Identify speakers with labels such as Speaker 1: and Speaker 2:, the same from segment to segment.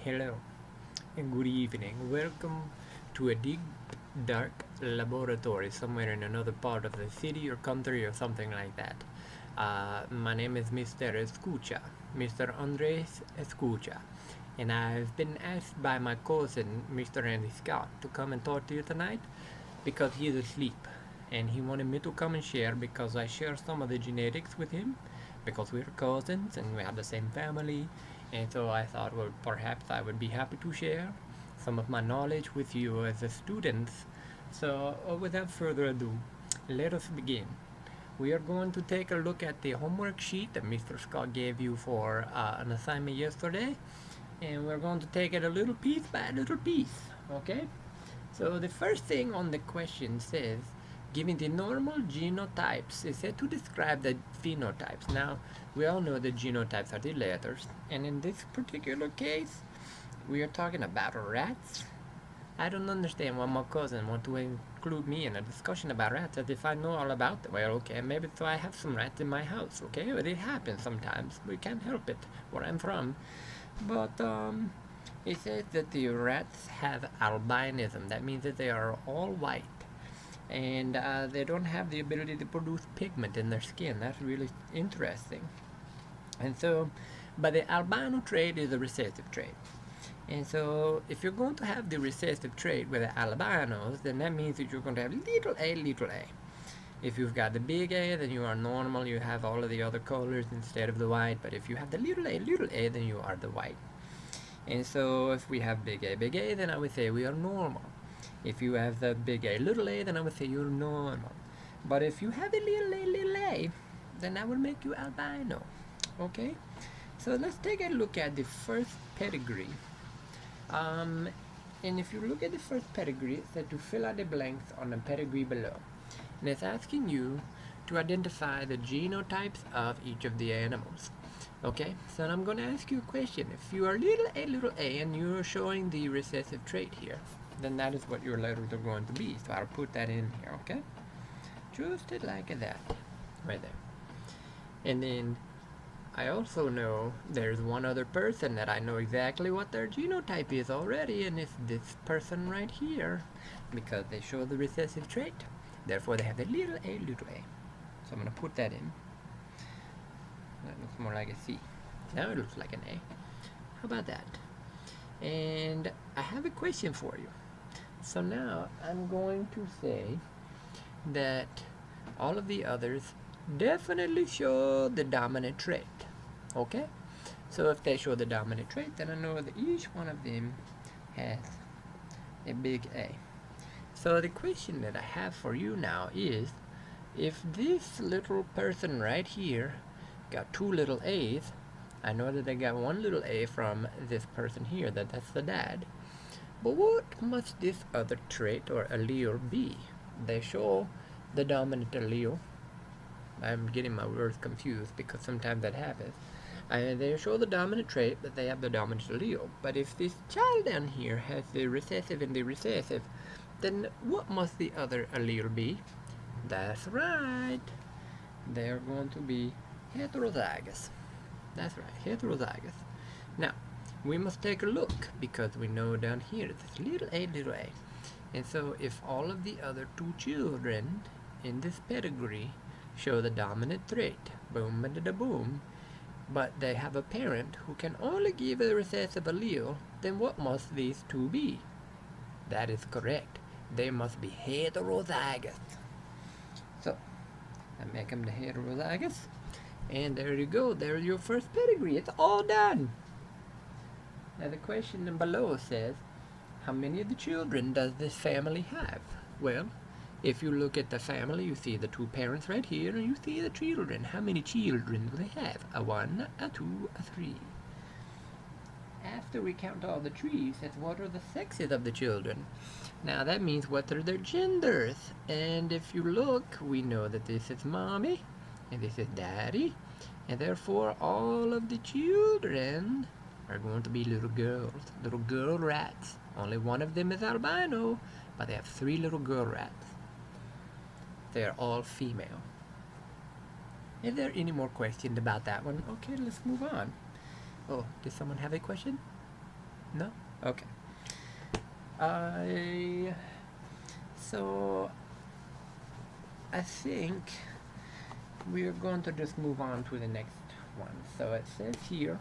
Speaker 1: Hello and good evening. Welcome to a deep, dark laboratory somewhere in another part of the city or country or something like that. My name is Mr. Escucha, Mr. Andres Escucha, and I've been asked by my cousin, Mr. Andy Scott, to come and talk to you tonight because he is asleep. And he wanted me to come and share because I share some of the genetics with him because we're cousins and we have the same family. And so I thought, well, perhaps I would be happy to share some of my knowledge with you as a student. So, without further ado, let us begin. We are going to take a look at the homework sheet that Mr. Scott gave you for an assignment yesterday, and we're going to take it a little piece by little piece, okay? So the first thing on the question says, given the normal genotypes, is said to describe the phenotypes. Now, we all know that genotypes are the letters, and in this particular case, we are talking about rats. I don't understand why my cousin want to include me in a discussion about rats as if I know all about them. Well, okay, maybe so I have some rats in my house, okay? But it happens sometimes. We can't help it where I'm from. But, it says that the rats have albinism. That means that they are all white. And they don't have the ability to produce pigment in their skin. That's really interesting. And so, but the albino trait is a recessive trait. And so, if you're going to have the recessive trait with the albinos, then that means that you're going to have little a, little a. If you've got the big A, then you are normal. You have all of the other colors instead of the white. But if you have the little a, then you are the white. And so, if we have big A, then I would say we are normal. If you have the big A, then I would say you're normal. But if you have a, little a, then that would make you albino. Okay? So let's take a look at the first pedigree. And if you look at the first pedigree, it said to fill out the blanks on the pedigree below. And it's asking you to identify the genotypes of each of the animals. Okay, so I'm going to ask you a question. If you are little a, and you're showing the recessive trait here, then that is what your letters are going to be. So I'll put that in here, okay? Just it like that, right there. And then I also know there's one other person that I know exactly what their genotype is already, and it's this person right here, because they show the recessive trait. Therefore, they have the little a, little a. So I'm going to put that in. That looks more like a C. Now it looks like an A. How about that? And I have a question for you. So now I'm going to say that all of the others definitely show the dominant trait. Okay? So if they show the dominant trait, then I know that each one of them has a big A. So the question that I have for you now is, if this little person right here got two little A's, I know that they got one little A from this person here, that's the dad. But what must this other trait or allele be? They show the dominant allele. I'm getting my words confused because sometimes that happens. They show the dominant trait, but they have the dominant allele. But if this child down here has the recessive and the recessive, then what must the other allele be? That's right. They're going to be heterozygous. That's right, heterozygous. Now, we must take a look because we know down here it's little a, little a. And so if all of the other two children in this pedigree show the dominant trait, boom and da boom, but they have a parent who can only give a recessive allele, then what must these two be? That is correct. They must be heterozygous. So, I make them the heterozygous. And there you go. There's your first pedigree. It's all done. Now the question below says, how many of the children does this family have? Well, if you look at the family, you see the two parents right here, and you see the children. How many children do they have? A 1, a 2, a 3. After we count all the trees, that's what are the sexes of the children. Now that means what are their genders. And if you look, we know that this is mommy, and this is daddy, and therefore all of the children are going to be little girl rats. Only one of them is albino, but they have 3 little girl rats. They are all female. Is there any more questions about that one? Okay, let's move on. Oh, does someone have a question? No? Okay. So I think we are going to just move on to the next one. So it says here,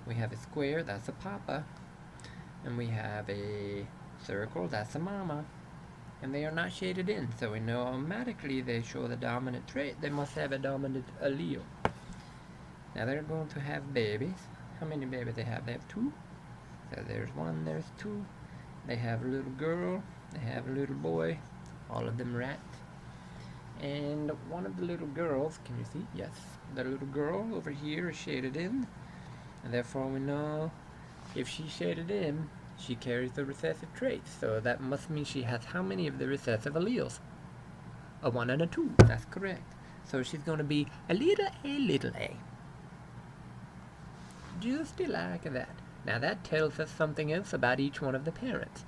Speaker 1: we have a square, that's a papa, and we have a circle, that's a mama, and they are not shaded in, so we know automatically they show the dominant trait. They must have a dominant allele. Now they're going to have babies. How many babies they have? They have two. So there's one, there's two. They have a little girl, they have a little boy, all of them rat. And one of the little girls, can you see? Yes, the little girl over here is shaded in, and therefore we know if she's shaded in, she carries the recessive traits. So that must mean she has how many of the recessive alleles? A 1 and a 2. That's correct. So she's going to be a little a. Just like that. Now that tells us something else about each one of the parents.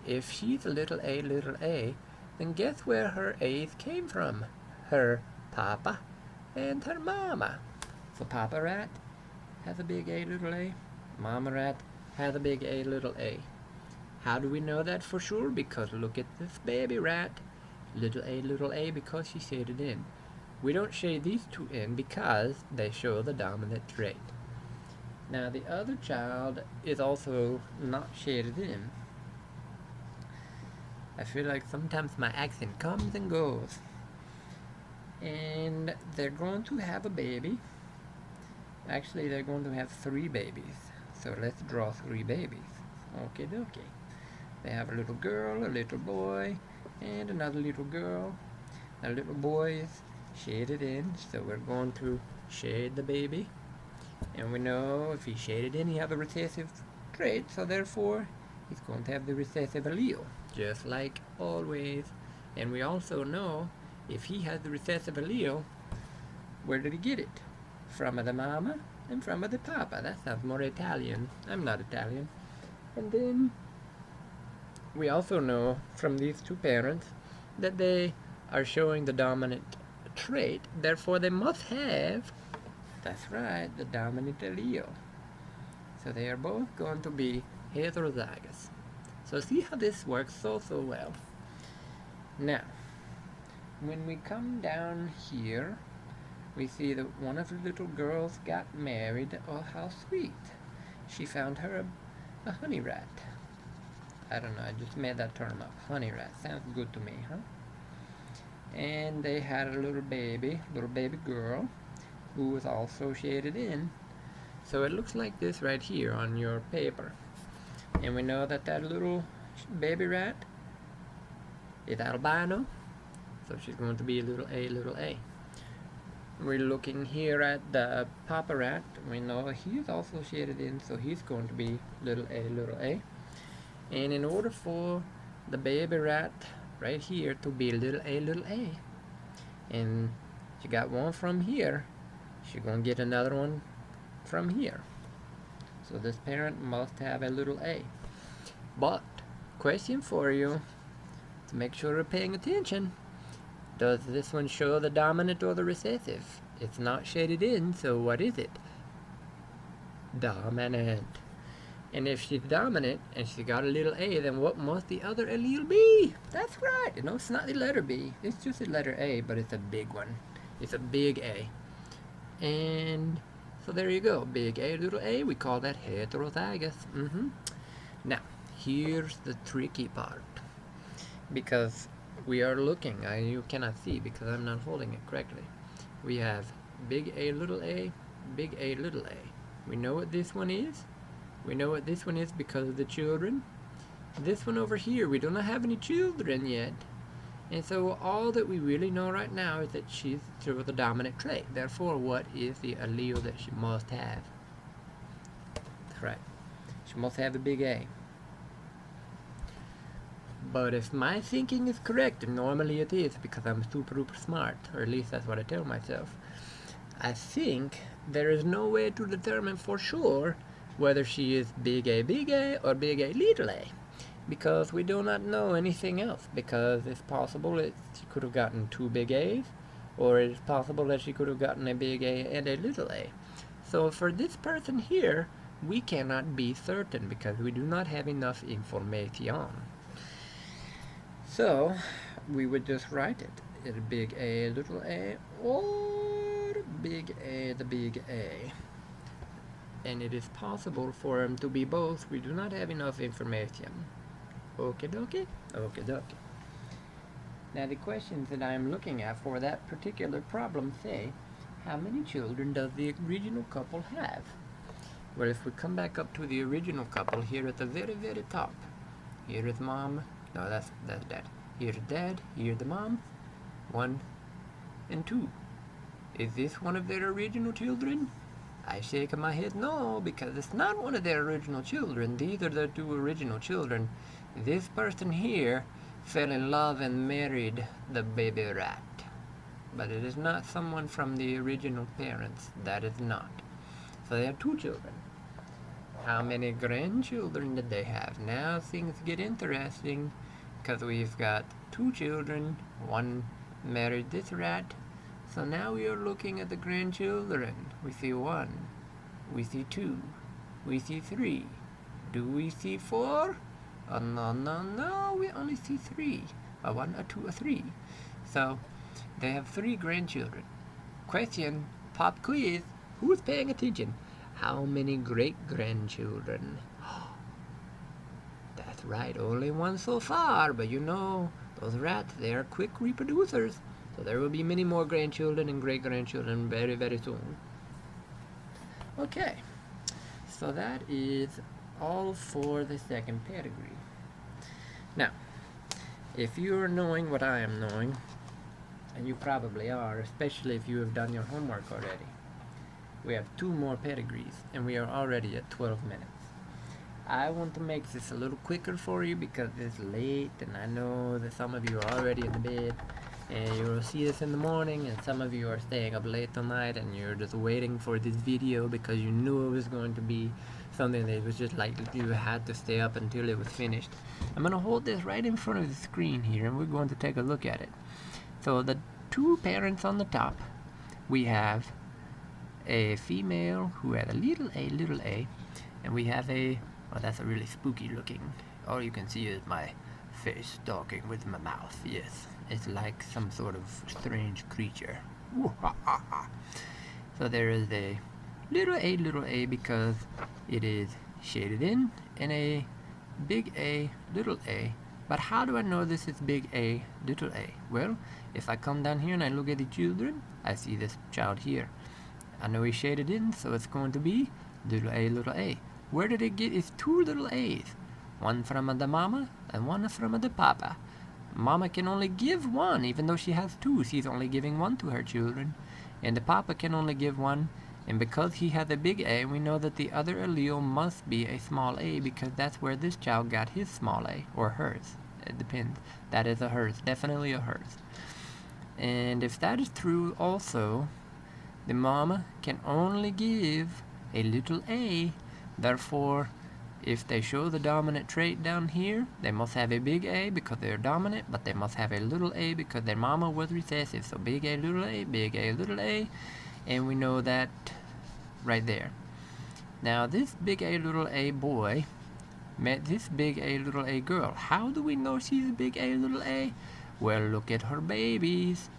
Speaker 1: If she's a little a, then guess where her A's came from? Her papa and her mama. So Papa Rat has a big A, little a. Mama Rat has a big A, little a. How do we know that for sure? Because look at this baby rat. Little a, because she shaded in. We don't shade these two in because they show the dominant trait. Now the other child is also not shaded in. I feel like sometimes my accent comes and goes. And they're going to have a baby. Actually, they're going to have 3 babies. So let's draw 3 babies. Okay, dokie. They have a little girl, a little boy, and another little girl. The little boy is shaded in, so we're going to shade the baby. And we know if he's shaded in, he has a recessive trait, so therefore he's going to have the recessive allele, just like always. And we also know if he has the recessive allele, where did he get it? From the mama and from the papa. That sounds more Italian. I'm not Italian. And then we also know from these two parents that they are showing the dominant trait, therefore they must have, that's right, the dominant allele. So they are both going to be heterozygous. So see how this works so well. Now, when we come down here, we see that one of the little girls got married. Oh, how sweet. She found her a honey rat. I don't know, I just made that term up. Honey rat. Sounds good to me, huh? And they had a little baby girl, who was also shaded in. So it looks like this right here on your paper. And we know that that little baby rat is albino, so she's going to be a little a. We're looking here at the papa rat. We know he's also shaded in, so he's going to be little a. And in order for the baby rat right here to be little a, and she got one from here, she's going to get another one from here. So this parent must have a little a. But, question for you, to make sure you're paying attention, does this one show the dominant or the recessive? It's not shaded in, so what is it? Dominant. And if she's dominant and she got a little a, then what must the other allele be? That's right. No, it's not the letter B. It's just a letter A, but it's a big one. It's a big A. And so there you go. Big A, little a. We call that heterozygous. Now, here's the tricky part. Because we are looking, you cannot see because I'm not holding it correctly. We have big A, little a, big A, little a. We know what this one is. We know what this one is because of the children. This one over here, we do not have any children yet. And so all that we really know right now is that she's sort of the dominant trait. Therefore, what is the allele that she must have? That's right. She must have a big A. But if my thinking is correct, and normally it is because I'm super duper smart, or at least that's what I tell myself, I think there is no way to determine for sure whether she is big A or big A, little a. Because we do not know anything else. Because it's possible that she could have gotten 2 big A's, or it's possible that she could have gotten a big A and a little a. So for this person here, we cannot be certain because we do not have enough information. So we would just write it in big A, little a, or big A, the big A. And it is possible for them to be both. We do not have enough information. Okie dokie? Okie dokie. Now the questions that I am looking at for that particular problem say, how many children does the original couple have? Well, if we come back up to the original couple here at the very, very top, here is mom. No, that's dad. Here's dad. Here's the mom. 1 and 2. Is this one of their original children? I shake my head no, because it's not one of their original children. These are the 2 original children. This person here fell in love and married the baby rat. But it is not someone from the original parents. That is not. So they have 2 children. How many grandchildren did they have? Now things get interesting, because we've got 2 children. One married this rat. So now we are looking at the grandchildren. We see 1. We see 2. We see 3. Do we see 4? Oh, no, we only see 3. A 1, a 2, a 3. So they have 3 grandchildren. Question, pop quiz, who's paying attention? How many great-grandchildren? That's right, only 1 so far, but you know, those rats, they are quick reproducers. So there will be many more grandchildren and great-grandchildren very, very soon. Okay, so that is all for the second pedigree. Now, if you are knowing what I am knowing, and you probably are, especially if you have done your homework already, we have 2 more pedigrees, and we are already at 12 minutes. I want to make this a little quicker for you because it's late, and I know that some of you are already in the bed, and you will see this in the morning, and some of you are staying up late tonight, and you're just waiting for this video because you knew it was going to be something that was just like you had to stay up until it was finished. I'm going to hold this right in front of the screen here, and we're going to take a look at it. So the 2 parents on the top, we have a female who had a, little a, and we have a, well, that's a really spooky looking, all you can see is my face talking with my mouth. Yes, it's like some sort of strange creature. So there is a little a because it is shaded in, and a big A, little a. But how do I know this is big A, little a? Well, if I come down here and I look at the children, I see this child here. I know he's shaded in, so it's going to be little a, little a. Where did it get its 2 little a's? One from the mama and one from the papa. Mama can only give 1, even though she has 2. She's only giving 1 to her children. And the papa can only give 1. And because he has a big A, we know that the other allele must be a small a, because that's where this child got his small a, or hers. It depends. That is a hers, definitely a hers. And if that is true also, the mama can only give a little a. Therefore, if they show the dominant trait down here, they must have a big A because they're dominant, but they must have a little a because their mama was recessive. So big A, little a, big A, little a. And we know that right there. Now this big A, little a boy met this big A, little a girl. How do we know she's a big A, little a? Well, look at her babies.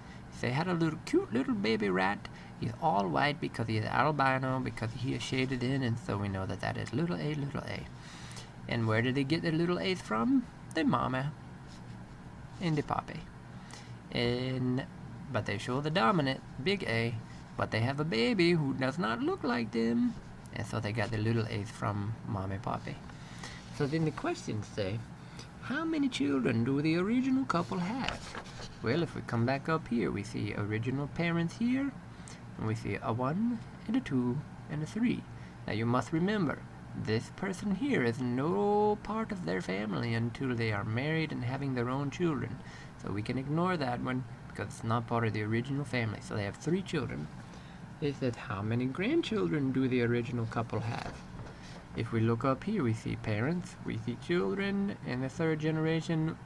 Speaker 1: They had a little cute little baby rat. He's all white because he is albino, because he is shaded in, and so we know that that is little a, little a. And where did they get the little a's from? The mama and the papi. But they show the dominant, big A, but they have a baby who does not look like them, and so they got the little a's from mom and papi. So then the questions say, how many children do the original couple have? Well, if we come back up here, we see original parents here, and we see a 1 and a 2 and a 3. Now you must remember, this person here is no part of their family until they are married and having their own children. So we can ignore that one because it's not part of the original family. So they have 3 children. It says, how many grandchildren do the original couple have? If we look up here, we see parents, we see children, and the 3rd generation,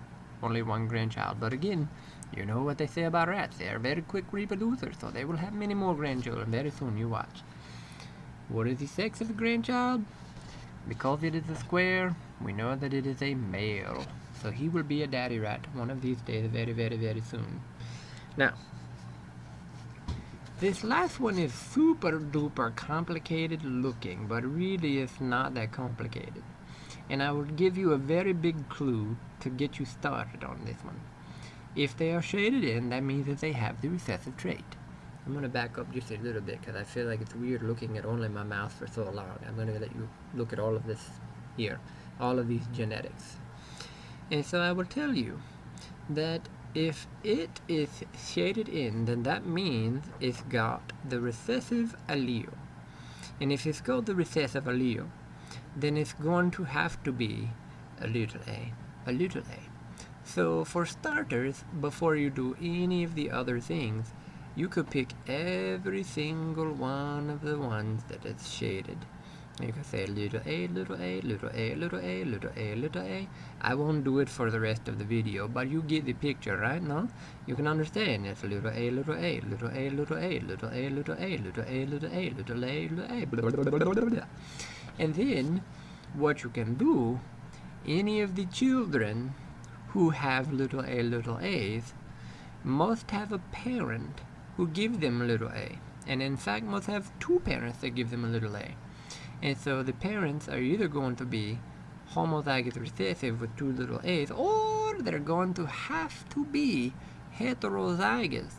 Speaker 1: only 1 grandchild. But again, you know what they say about rats. They are very quick reproducers, so they will have many more grandchildren very soon. You watch. What is the sex of the grandchild? Because it is a square, we know that it is a male. So he will be a daddy rat one of these days, very, very, very soon. Now, this last one is super duper complicated looking, but really it's not that complicated. And I will give you a very big clue to get you started on this one. If they are shaded in, that means that they have the recessive trait. I'm going to back up just a little bit because I feel like it's weird looking at only my mouse for so long. I'm going to let you look at all of this here, all of these genetics. And so I will tell you that if it is shaded in, then that means it's got the recessive allele. And if it's got the recessive allele, then it's going to have to be a little a, a little a. So for starters, before you do any of the other things, you could pick every single one of the ones that is shaded. You can say little a, little a, little a, little a, little a, little a. I won't do it for the rest of the video, but you get the picture, right? No? You can understand. It's little a, little a, little a, little a, little a, little a, little a, little a, little a, little a, blah, blah, blah, blah, blah. And then, what you can do, any of the children who have little a's must have a parent who gives them a little a, and in fact must have two parents that give them a little a. And so the parents are either going to be homozygous recessive with two little a's, or they're going to have to be heterozygous.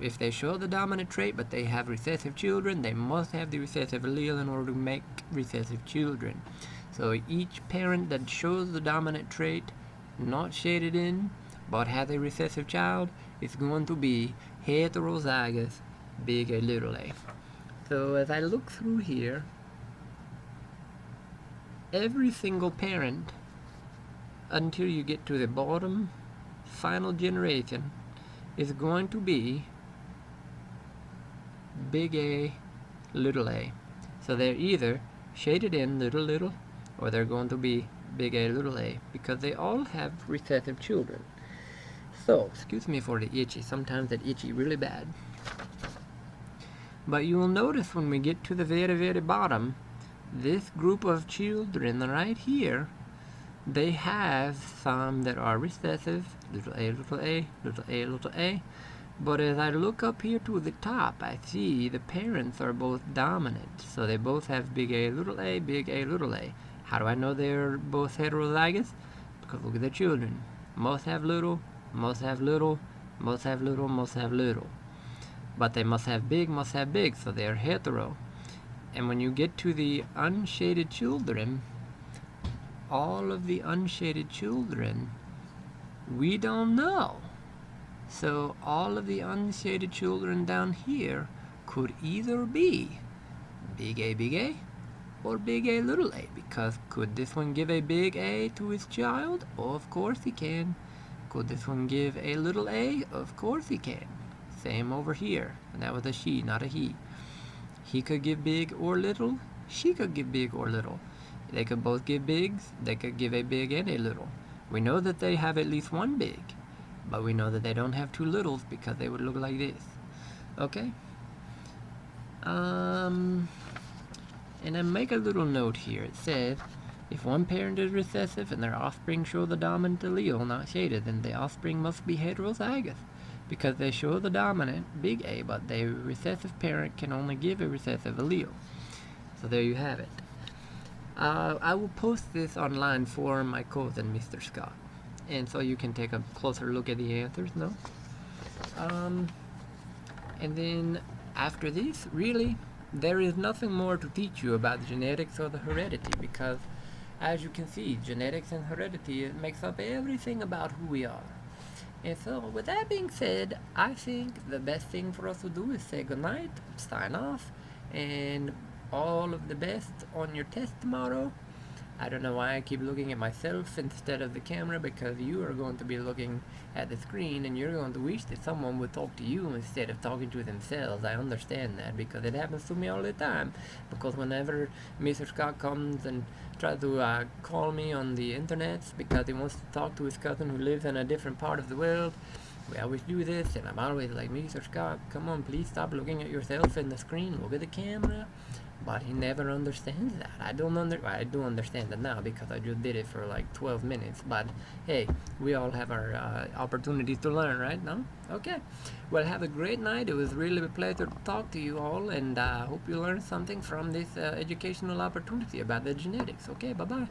Speaker 1: If they show the dominant trait but they have recessive children, they must have the recessive allele in order to make recessive children. So each parent that shows the dominant trait, not shaded in, but has a recessive child, is going to be heterozygous, big A, little a. So as I look through here, every single parent, until you get to the bottom final generation, is going to be big A, little a. So they're either shaded in little, or they're going to be big A, little a, because they all have recessive children. So, excuse me for the itchy. Sometimes that itchy really bad. But you will notice when we get to the very, very bottom, this group of children right here, they have some that are recessive, little a, little a, little a, little a. But as I look up here to the top, I see the parents are both dominant. So they both have big A, little a, big A, little a. How do I know they're both heterozygous? Because look at the children. Most have little, most have little, most have little, most have little. But they must have big, so they are hetero. And when you get to the unshaded children, all of the unshaded children, we don't know. So all of the unshaded children down here could either be big A, or big A, little a. Because could this one give a big A to his child? Oh, of course he can. Could this one give a little a? Of course he can. Same over here. And that was a she, not a he. He could give big or little. She could give big or little. They could both give bigs. They could give a big and a little. We know that they have at least one big. But we know that they don't have two littles because they would look like this. Okay? And I make a little note here. It says, if one parent is recessive and their offspring show the dominant allele, not shaded, then the offspring must be heterozygous, because they show the dominant, big A, but the recessive parent can only give a recessive allele. So there you have it. I will post this online for my cousin, Mr. Scott, and so you can take a closer look at the answers, no? And then after this, really, there is nothing more to teach you about genetics or the heredity, because as you can see, genetics and heredity, it makes up everything about who we are. And so, with that being said, I think the best thing for us to do is say goodnight, sign off, and all of the best on your test tomorrow. I don't know why I keep looking at myself instead of the camera, because you are going to be looking at the screen and you're going to wish that someone would talk to you instead of talking to themselves. I understand that, because it happens to me all the time. Because whenever Mr. Scott comes and tries to call me on the internet because he wants to talk to his cousin who lives in a different part of the world, we always do this, and I'm always like, Mr. Scott, come on, please stop looking at yourself in the screen. Look at the camera. but he never understands that. I do understand that now because I just did it for like 12 minutes. But hey, we all have our opportunities to learn, right? No? Okay. Well, have a great night. It was really a pleasure to talk to you all, and I hope you learned something from this educational opportunity about the genetics. Okay, bye bye.